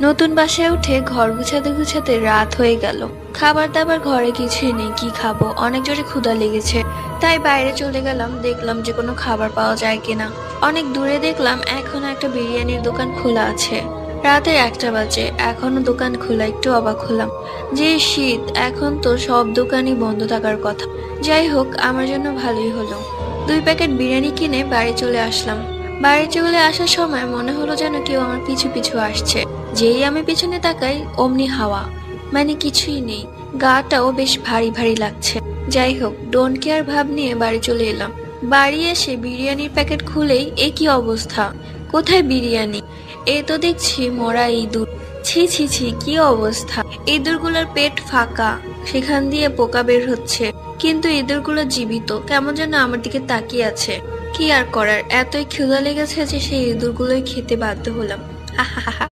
নতুন বাসায় উঠে ঘর গুছাতে গুছাতে রাত হয়ে গেল। খাবার দাবার ঘরে কিছুই নেই, কি খাবো, অনেক জোরে ক্ষুধা লেগেছে। তাই বাইরে চলে গেলাম, দেখলাম যে কোনো খাবার পাওয়া যায় কিনা। অনেক দূরে দেখলাম এখনো একটা বিরিয়ানির দোকান খোলা আছে। রাতের 1টা বাজে, এখনো দোকান খোলা, একটু অবাক হলাম। যে শীত, এখন তো সব দোকানই বন্ধ থাকার কথা। যাই হোক, আমার জন্য ভালোই হলো। 2 প্যাকেট বিরিয়ানি কিনে বাড়ি চলে আসলাম। বাড়ি চলে আসার সময় মনে হলো যেন কেউ আমার পিছু পিছু আসছে। যেই আমি পিছনে তাকাই, অমনি হাওয়া, মানে কিছুই নেই। গাটাও বেশ ভারী ভারী লাগছে। যাই হোক, ডোন্ট কেয়ার ভাব নিয়ে বাড়ি চলে এলাম। বাড়ি এসে বিরিয়ানির প্যাকেট খুলেই এ কি অবস্থা! কোথায় বিরিয়ানি? এ তো দেখছি মরা ইঁদুর। ছি ছি ছি, কি অবস্থা! ইঁদুরগুলোর পেট ফাঁকা, সেখান দিয়ে পোকা বের হচ্ছে, কিন্তু ইঁদুরগুলো জীবিত, কেমন যেন আমার দিকে তাকিয়ে আছে। কি আর করার, এতই ক্ষুধা লেগেছে যে সেই ইঁদুরগুলোই খেতে বাধ্য হলাম। হা হা হা।